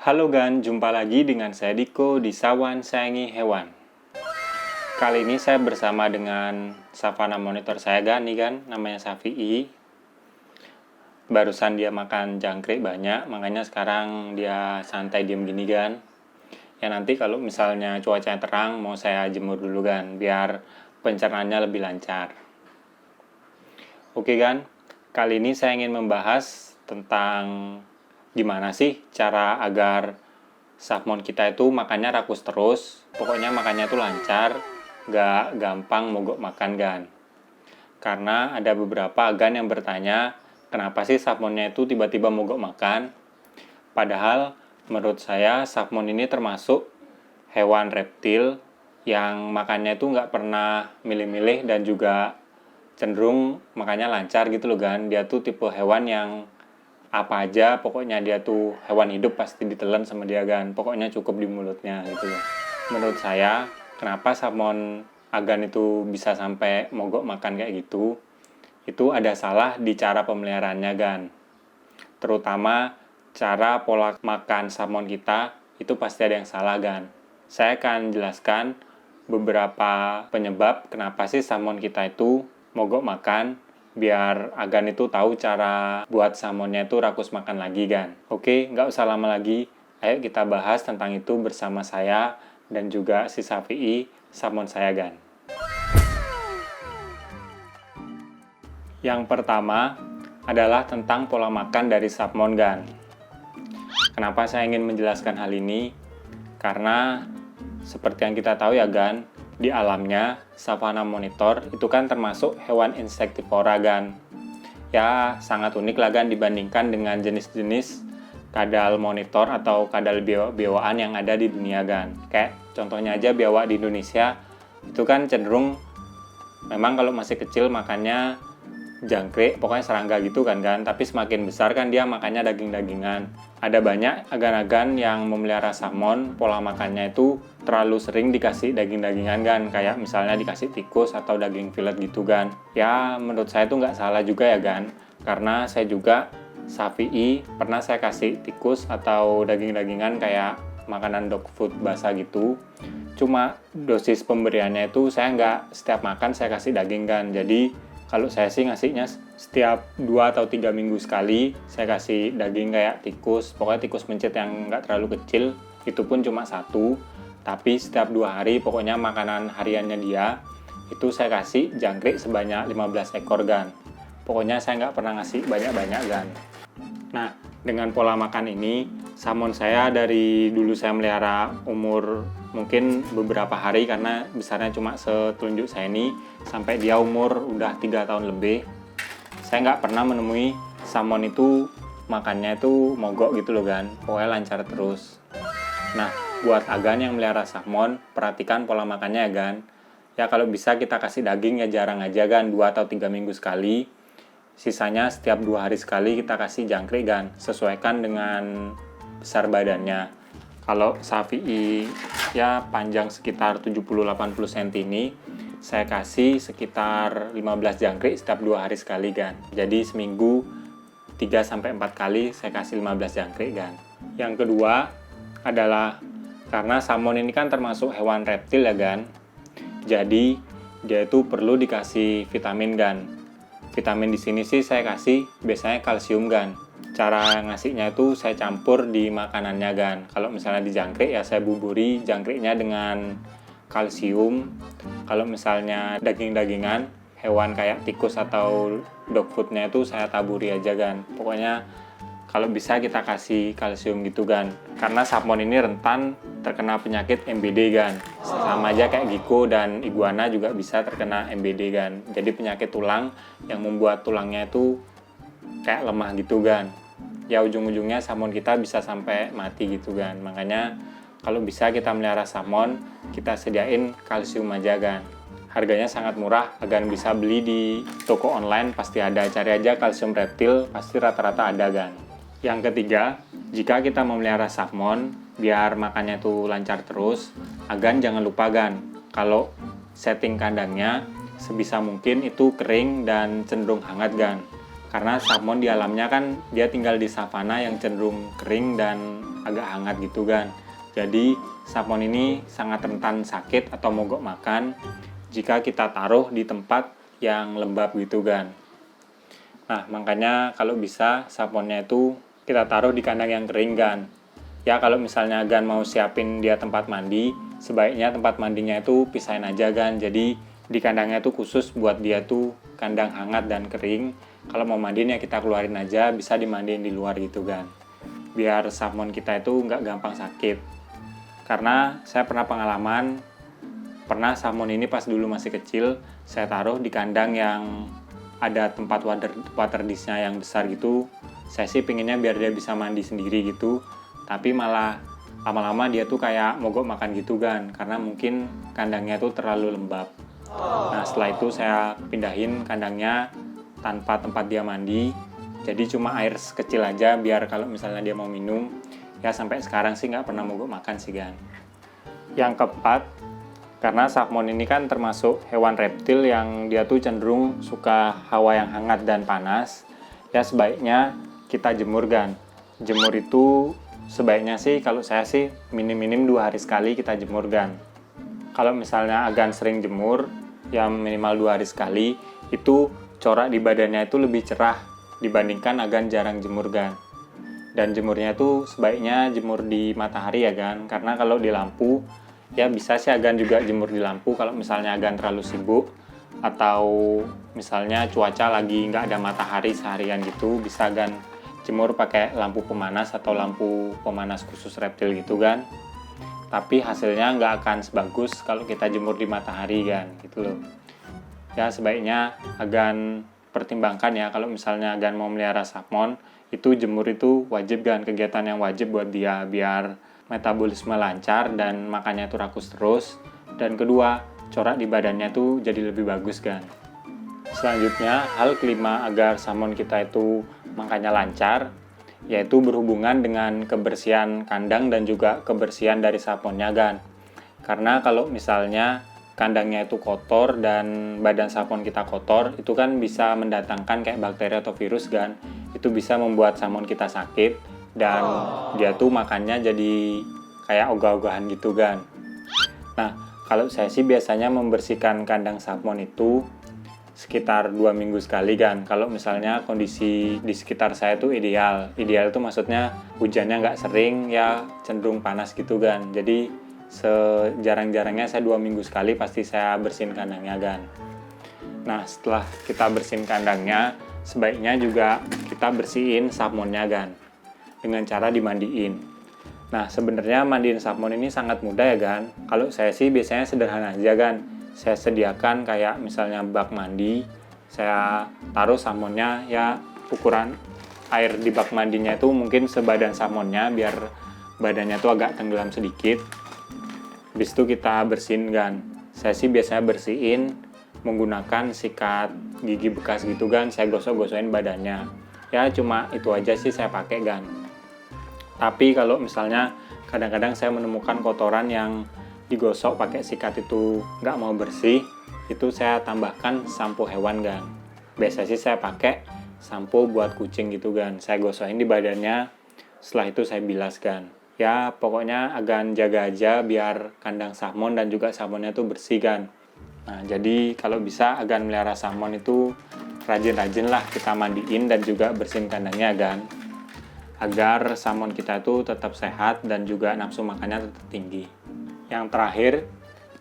Halo Gan, jumpa lagi dengan saya Diko di Sawan Sayangi Hewan. Kali ini saya bersama dengan savana monitor saya Gan, nih Gan, namanya Safi'i. Barusan dia makan jangkrik banyak, makanya sekarang dia santai diem gini Gan. Ya nanti kalau misalnya cuacanya terang, mau saya jemur dulu Gan, biar pencernaannya lebih lancar. Oke Gan, kali ini saya ingin membahas tentang gimana sih cara agar salmon kita itu makannya rakus terus. Pokoknya makannya itu lancar, gak gampang mogok makan Gan. Karena ada beberapa agan yang bertanya, kenapa sih salmonnya itu tiba-tiba mogok makan? Padahal menurut saya salmon ini termasuk hewan reptil yang makannya itu gak pernah milih-milih dan juga cenderung makannya lancar gitu loh Gan. Dia tuh tipe hewan yang apa aja, pokoknya dia tuh hewan hidup pasti ditelan sama dia Gan. Pokoknya cukup di mulutnya gitu loh. Menurut saya, kenapa salmon agan itu bisa sampai mogok makan kayak gitu? Itu ada salah di cara pemeliharaannya Gan. Terutama cara pola makan salmon kita itu pasti ada yang salah Gan. Saya akan jelaskan beberapa penyebab kenapa sih salmon kita itu mogok makan, biar agan itu tahu cara buat salmonnya itu rakus makan lagi Gan. Oke, nggak usah lama lagi, ayo kita bahas tentang itu bersama saya dan juga si Safi'i, salmon saya Gan. Yang pertama adalah tentang pola makan dari salmon Gan. Kenapa saya ingin menjelaskan hal ini? Karena seperti yang kita tahu ya Gan, di alamnya savana monitor itu kan termasuk hewan insektivora Gan. Ya sangat unik lah Gan dibandingkan dengan jenis-jenis kadal monitor atau kadal biawaan yang ada di dunia Gan. Kayak contohnya aja biawak di Indonesia itu kan cenderung memang kalau masih kecil makannya jangkrik, pokoknya serangga gitu kan Gan. Tapi semakin besar kan dia makannya daging-dagingan. Ada banyak agan-agan yang memelihara salmon, pola makannya itu terlalu sering dikasih daging-dagingan Gan. Kayak misalnya dikasih tikus atau daging filet gitu Gan. Ya menurut saya itu nggak salah juga ya Gan. Karena saya juga Safi'i pernah saya kasih tikus atau daging-dagingan kayak makanan dog food basah gitu. Cuma dosis pemberiannya itu saya nggak setiap makan saya kasih daging Gan. Jadi kalau saya sih ngasihnya setiap 2 atau 3 minggu sekali saya kasih daging kayak tikus. Pokoknya tikus mencit yang nggak terlalu kecil, itu pun cuma 1. Tapi setiap 2 hari pokoknya makanan hariannya dia itu saya kasih jangkrik sebanyak 15 ekor Gan. Pokoknya saya nggak pernah ngasih banyak-banyak Gan. Nah, dengan pola makan ini, salmon saya dari dulu saya melihara umur mungkin beberapa hari karena besarnya cuma setelunjuk saya ini, sampai dia umur udah 3 tahun lebih. Saya nggak pernah menemui salmon itu makannya itu mogok gitu loh Gan. Pokoknya lancar terus. Nah, buat agan yang melihara salmon, perhatikan pola makannya ya Gan. Ya kalau bisa kita kasih daging ya jarang aja Gan, 2 atau 3 minggu sekali. Sisanya setiap 2 hari sekali kita kasih jangkrik Gan, sesuaikan dengan besar badannya. Kalau Safi'i ya panjang sekitar 70-80 cm ini, saya kasih sekitar 15 jangkrik setiap 2 hari sekali Gan. Jadi seminggu 3-4 kali saya kasih 15 jangkrik Gan. Yang kedua adalah karena salmon ini kan termasuk hewan reptil ya Gan. Jadi dia itu perlu dikasih vitamin Gan. Vitamin di sini sih saya kasih biasanya kalsium Gan. Cara ngasihnya itu saya campur di makanannya Gan. Kalau misalnya di jangkrik ya saya buburi jangkriknya dengan kalsium. Kalau misalnya daging-dagingan, hewan kayak tikus atau dog foodnya itu saya taburi aja Gan. Pokoknya kalau bisa kita kasih kalsium gitu Gan. Karena salmon ini rentan terkena penyakit MBD Gan. Sama aja kayak gecko dan iguana juga bisa terkena MBD Gan. Jadi penyakit tulang yang membuat tulangnya itu kayak lemah gitu Gan. Ya ujung-ujungnya salmon kita bisa sampai mati gitu Gan. Makanya kalau bisa kita melihara salmon, kita sediain kalsium aja Gan. Harganya sangat murah, agan bisa beli di toko online pasti ada. Cari aja kalsium reptil, pasti rata-rata ada Gan. Yang ketiga, jika kita memelihara salmon, biar makannya itu lancar terus, agan jangan lupa Gan, kalau setting kandangnya sebisa mungkin itu kering dan cenderung hangat Gan. Karena salmon di alamnya kan dia tinggal di savana yang cenderung kering dan agak hangat gitu kan. Jadi salmon ini sangat rentan sakit atau mogok makan jika kita taruh di tempat yang lembab gitu kan. Nah, makanya kalau bisa salmonnya itu kita taruh di kandang yang kering kan. Ya kalau misalnya Gan mau siapin dia tempat mandi, sebaiknya tempat mandinya itu pisahin aja kan. Jadi di kandangnya itu khusus buat dia tuh kandang hangat dan kering. Kalau mau mandiin ya kita keluarin aja, bisa dimandiin di luar gitu kan. Biar salmon kita itu nggak gampang sakit. Karena saya pernah pengalaman, pernah salmon ini pas dulu masih kecil, saya taruh di kandang yang ada tempat water dish-nya yang besar gitu. Saya sih pinginnya biar dia bisa mandi sendiri gitu. Tapi malah lama-lama dia tuh kayak mogok makan gitu kan. Karena mungkin kandangnya tuh terlalu lembab. Nah setelah itu saya pindahin kandangnya tanpa tempat dia mandi, jadi cuma air sekecil aja biar kalau misalnya dia mau minum, ya sampai sekarang sih nggak pernah mogok makan sih Gan. Yang keempat, karena salmon ini kan termasuk hewan reptil yang dia tuh cenderung suka hawa yang hangat dan panas, ya sebaiknya kita jemur Gan. Jemur itu sebaiknya sih kalau saya sih minim-minim 2 hari sekali kita jemur Gan. Kalau misalnya Agan sering jemur, ya minimal 2 hari sekali, itu corak di badannya itu lebih cerah dibandingkan Agan jarang jemur Gan. Dan jemurnya itu sebaiknya jemur di matahari ya Gan, karena kalau di lampu ya bisa sih Agan juga jemur di lampu kalau misalnya Agan terlalu sibuk atau misalnya cuaca lagi nggak ada matahari seharian gitu, bisa Agan jemur pakai lampu pemanas atau lampu pemanas khusus reptil gitu kan. Tapi hasilnya nggak akan sebagus kalau kita jemur di matahari kan gitu loh. Ya sebaiknya Agan pertimbangkan ya kalau misalnya Agan mau melihara salmon, itu jemur itu wajib kan, kegiatan yang wajib buat dia biar metabolisme lancar dan makannya itu rakus terus. Dan kedua, corak di badannya tuh jadi lebih bagus kan. Selanjutnya, hal kelima agar salmon kita itu makannya lancar, yaitu berhubungan dengan kebersihan kandang dan juga kebersihan dari salmonnya kan. Karena kalau misalnya kandangnya itu kotor dan badan salmon kita kotor, itu kan bisa mendatangkan kayak bakteri atau virus kan. Itu bisa membuat salmon kita sakit dan dia tuh makannya jadi kayak ogah-ogahan gitu kan. Nah, kalau saya sih biasanya membersihkan kandang salmon itu sekitar 2 minggu sekali kan. Kalau misalnya kondisi di sekitar saya tuh ideal. Ideal itu maksudnya hujannya nggak sering, ya cenderung panas gitu kan. Jadi sejarang-jarangnya saya 2 minggu sekali pasti saya bersihin kandangnya kan. Nah setelah kita bersihin kandangnya, sebaiknya juga kita bersihin salmonnya kan, dengan cara dimandiin. Nah sebenarnya mandiin salmon ini sangat mudah ya kan. Kalau saya sih biasanya sederhana aja kan. Saya sediakan kayak misalnya bak mandi, saya taruh salmonnya, ya ukuran air di bak mandinya itu mungkin sebadan salmonnya biar badannya tuh agak tenggelam sedikit. Habis itu kita bersihin kan. Saya sih biasanya bersihin menggunakan sikat gigi bekas gitu kan. Saya gosok-gosokin badannya. Ya cuma itu aja sih saya pakai kan. Tapi kalau misalnya kadang-kadang saya menemukan kotoran yang digosok pakai sikat itu nggak mau bersih, itu saya tambahkan sampo hewan kan. Biasanya sih saya pakai sampo buat kucing gitu kan. Saya gosokin di badannya, setelah itu saya bilas kan. Ya pokoknya Agan jaga aja biar kandang salmon dan juga salmonnya tuh bersih kan. Nah jadi kalau bisa Agan melihara salmon itu rajin-rajin lah kita mandiin dan juga bersihin kandangnya kan, agar salmon kita itu tetap sehat dan juga nafsu makannya tetap tinggi. Yang terakhir,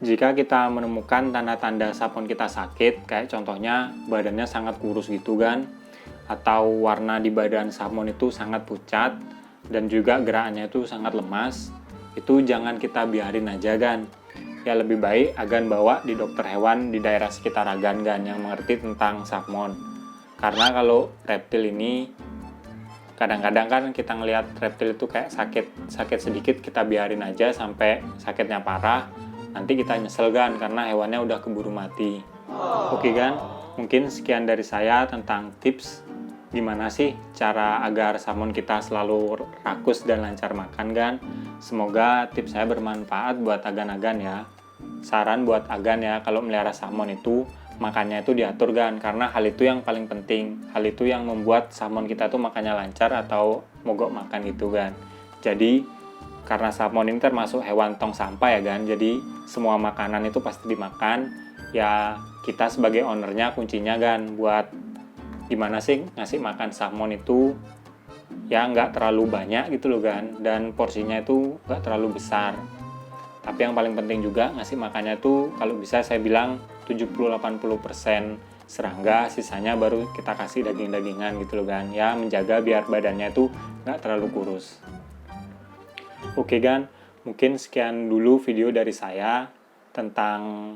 jika kita menemukan tanda-tanda salmon kita sakit, kayak contohnya badannya sangat kurus gitu kan, atau warna di badan salmon itu sangat pucat dan juga gerakannya itu sangat lemas, itu jangan kita biarin aja kan. Ya lebih baik Agan bawa di dokter hewan di daerah sekitar Agan kan, yang mengerti tentang salmon. Karena kalau reptil ini kadang-kadang kan kita ngelihat reptil itu kayak sakit sedikit kita biarin aja sampai sakitnya parah, nanti kita nyesel kan karena hewannya udah keburu mati. Oke kan, mungkin sekian dari saya tentang tips gimana sih cara agar salmon kita selalu rakus dan lancar makan kan. Semoga tips saya bermanfaat buat Agan-agan ya. Saran buat Agan ya, kalau melihara salmon itu makannya itu diatur gan, karena hal itu yang paling penting, hal itu yang membuat salmon kita tuh makannya lancar atau mogok makan gitu kan. Jadi karena salmon ini termasuk hewan tong sampah ya kan, jadi semua makanan itu pasti dimakan. Ya kita sebagai ownernya kuncinya kan buat gimana sih ngasih makan salmon itu ya nggak terlalu banyak gitu loh kan, dan porsinya itu nggak terlalu besar. Tapi yang paling penting juga ngasih makannya tuh kalau bisa saya bilang 70-80% serangga, sisanya baru kita kasih daging-dagingan gitu loh kan. Ya menjaga biar badannya tuh nggak terlalu kurus. Oke kan, mungkin sekian dulu video dari saya tentang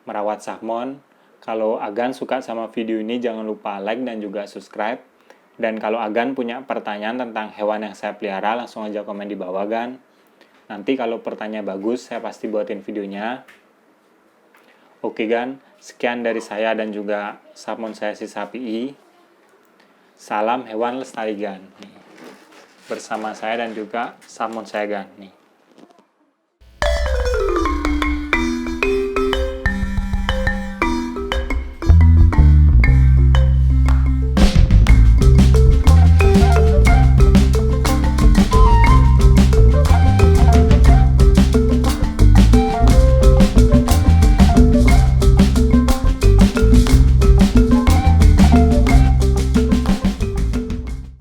merawat salmon. Kalau Agan suka sama video ini jangan lupa like dan juga subscribe. Dan kalau Agan punya pertanyaan tentang hewan yang saya pelihara langsung aja komen di bawah kan. Nanti kalau pertanyaan bagus, saya pasti buatin videonya. Oke kan, sekian dari saya dan juga salmon saya si Sapi. Salam hewan lestari gan. Bersama saya dan juga salmon saya gan. Nih.